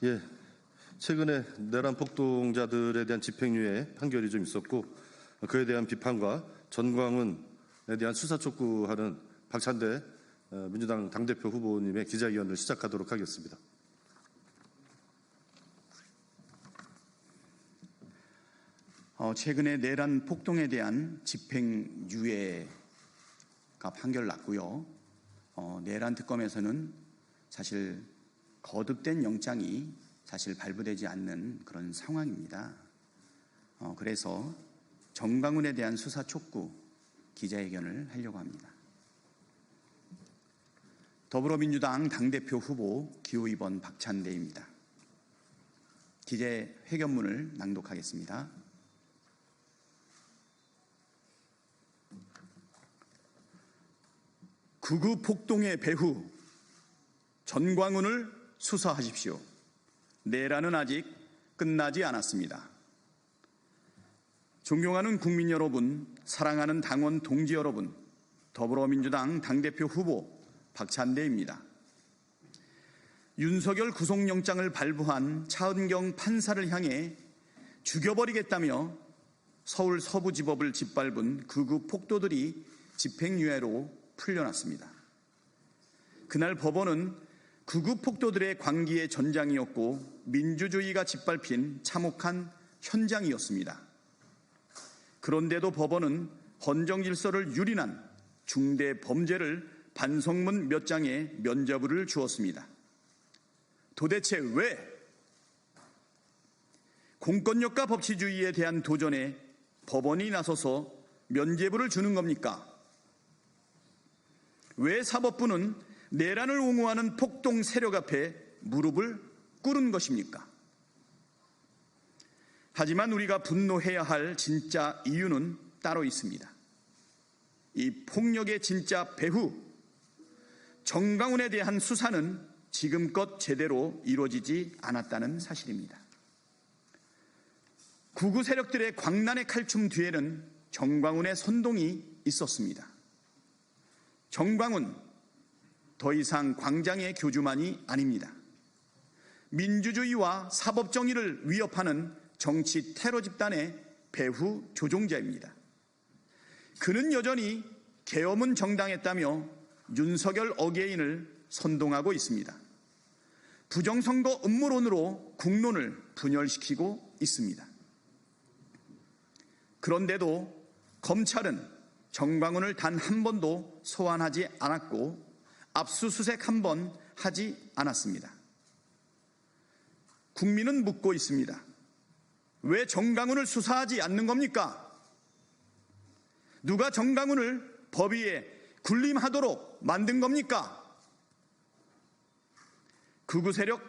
예, 최근에 내란 폭동자들에 대한 집행유예 판결이 좀 있었고 그에 대한 비판과 전광훈에 대한 수사 촉구하는 박찬대 민주당 당대표 후보님의 기자회견을 시작하도록 하겠습니다. 최근에 내란 폭동에 대한 집행유예가 판결 났고요. 내란 특검에서는 사실 거듭된 영장이 사실 발부되지 않는 그런 상황입니다. 그래서 전광훈에 대한 수사 촉구 기자회견을 하려고 합니다. 더불어민주당 당대표 후보 기호 2번 박찬대입니다. 기자회견문을 낭독하겠습니다. 극우 폭동의 배후 전광훈을 수사하십시오. 내란은 아직 끝나지 않았습니다. 존경하는 국민 여러분, 사랑하는 당원 동지 여러분, 더불어민주당 당대표 후보 박찬대입니다. 윤석열 구속영장을 발부한 차은경 판사를 향해 죽여버리겠다며 서울 서부지법을 짓밟은 극우 폭도들이 집행유예로 풀려났습니다. 그날 법원은 극우 폭도들의 광기의 전장이었고 민주주의가 짓밟힌 참혹한 현장이었습니다. 그런데도 법원은 헌정 질서를 유린한 중대 범죄를 반성문 몇 장의 면죄부를 주었습니다. 도대체 왜? 공권력과 법치주의에 대한 도전에 법원이 나서서 면죄부를 주는 겁니까? 왜 사법부는 내란을 옹호하는 폭동 세력 앞에 무릎을 꿇은 것입니까? 하지만 우리가 분노해야 할 진짜 이유는 따로 있습니다. 이 폭력의 진짜 배후, 전광훈에 대한 수사는 지금껏 제대로 이루어지지 않았다는 사실입니다. 극우 세력들의 광란의 칼춤 뒤에는 전광훈의 선동이 있었습니다. 전광훈, 더 이상 광장의 교주만이 아닙니다. 민주주의와 사법정의를 위협하는 정치 테러 집단의 배후 조종자입니다. 그는 여전히 계엄은 정당했다며 윤석열 어게인을 선동하고 있습니다. 부정선거 음모론으로 국론을 분열시키고 있습니다. 그런데도 검찰은 전광훈을 단 한 번도 소환하지 않았고 압수수색 한 번 하지 않았습니다. 국민은 묻고 있습니다. 왜 전광훈을 수사하지 않는 겁니까? 누가 전광훈을 법 위에 군림하도록 만든 겁니까? 극우 세력,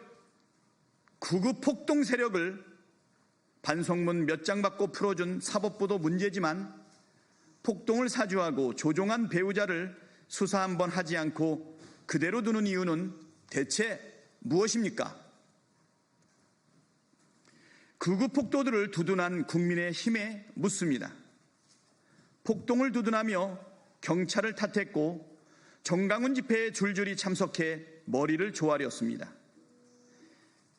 극우 폭동 세력을 반성문 몇 장 받고 풀어준 사법부도 문제지만 폭동을 사주하고 조종한 배우자를 수사 한번 하지 않고 그대로 두는 이유는 대체 무엇입니까? 극우 폭도들을 두둔한 국민의힘에 묻습니다. 폭동을 두둔하며 경찰을 탓했고 전광훈 집회에 줄줄이 참석해 머리를 조아렸습니다.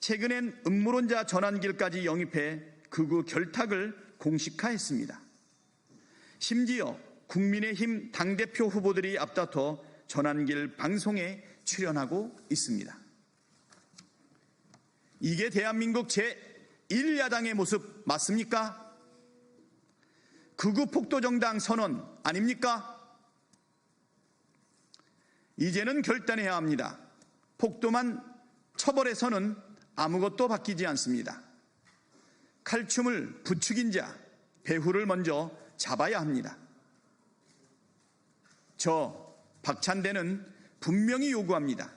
최근엔 음모론자 전환길까지 영입해 극우 결탁을 공식화했습니다. 심지어 국민의힘 당대표 후보들이 앞다퉈 전환길 방송에 출연하고 있습니다. 이게 대한민국 제1야당의 모습 맞습니까? 극우 폭도 정당 선언 아닙니까? 이제는 결단해야 합니다. 폭도만 처벌해서는 아무것도 바뀌지 않습니다. 칼춤을 부추긴 자, 배후를 먼저 잡아야 합니다. 저 박찬대는 분명히 요구합니다.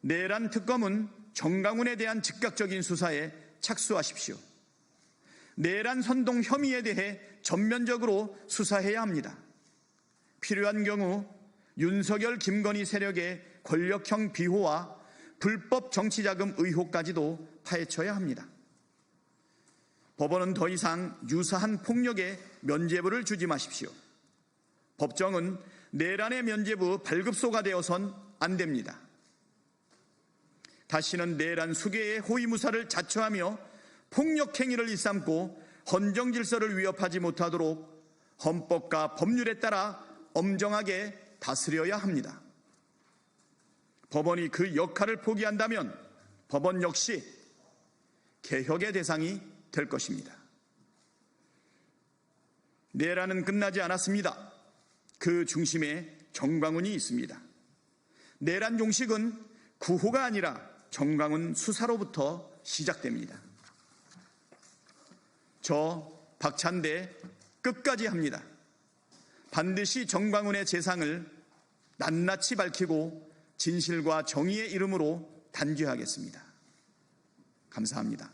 내란 특검은 전광훈에 대한 즉각적인 수사에 착수하십시오. 내란 선동 혐의에 대해 전면적으로 수사해야 합니다. 필요한 경우 윤석열 김건희 세력의 권력형 비호와 불법 정치자금 의혹까지도 파헤쳐야 합니다. 법원은 더 이상 유사한 폭력에 면죄부를 주지 마십시오. 법정은 내란의 면죄부 발급소가 되어선 안 됩니다. 다시는 내란 수괴의 호위무사를 자처하며 폭력행위를 일삼고 헌정질서를 위협하지 못하도록 헌법과 법률에 따라 엄정하게 다스려야 합니다. 법원이 그 역할을 포기한다면 법원 역시 개혁의 대상이 될 것입니다. 내란은 끝나지 않았습니다. 그 중심에 정광훈이 있습니다. 내란 종식은 구호가 아니라 정광훈 수사로부터 시작됩니다. 저 박찬대 끝까지 합니다. 반드시 정광훈의 재상을 낱낱이 밝히고 진실과 정의의 이름으로 단죄하겠습니다. 감사합니다.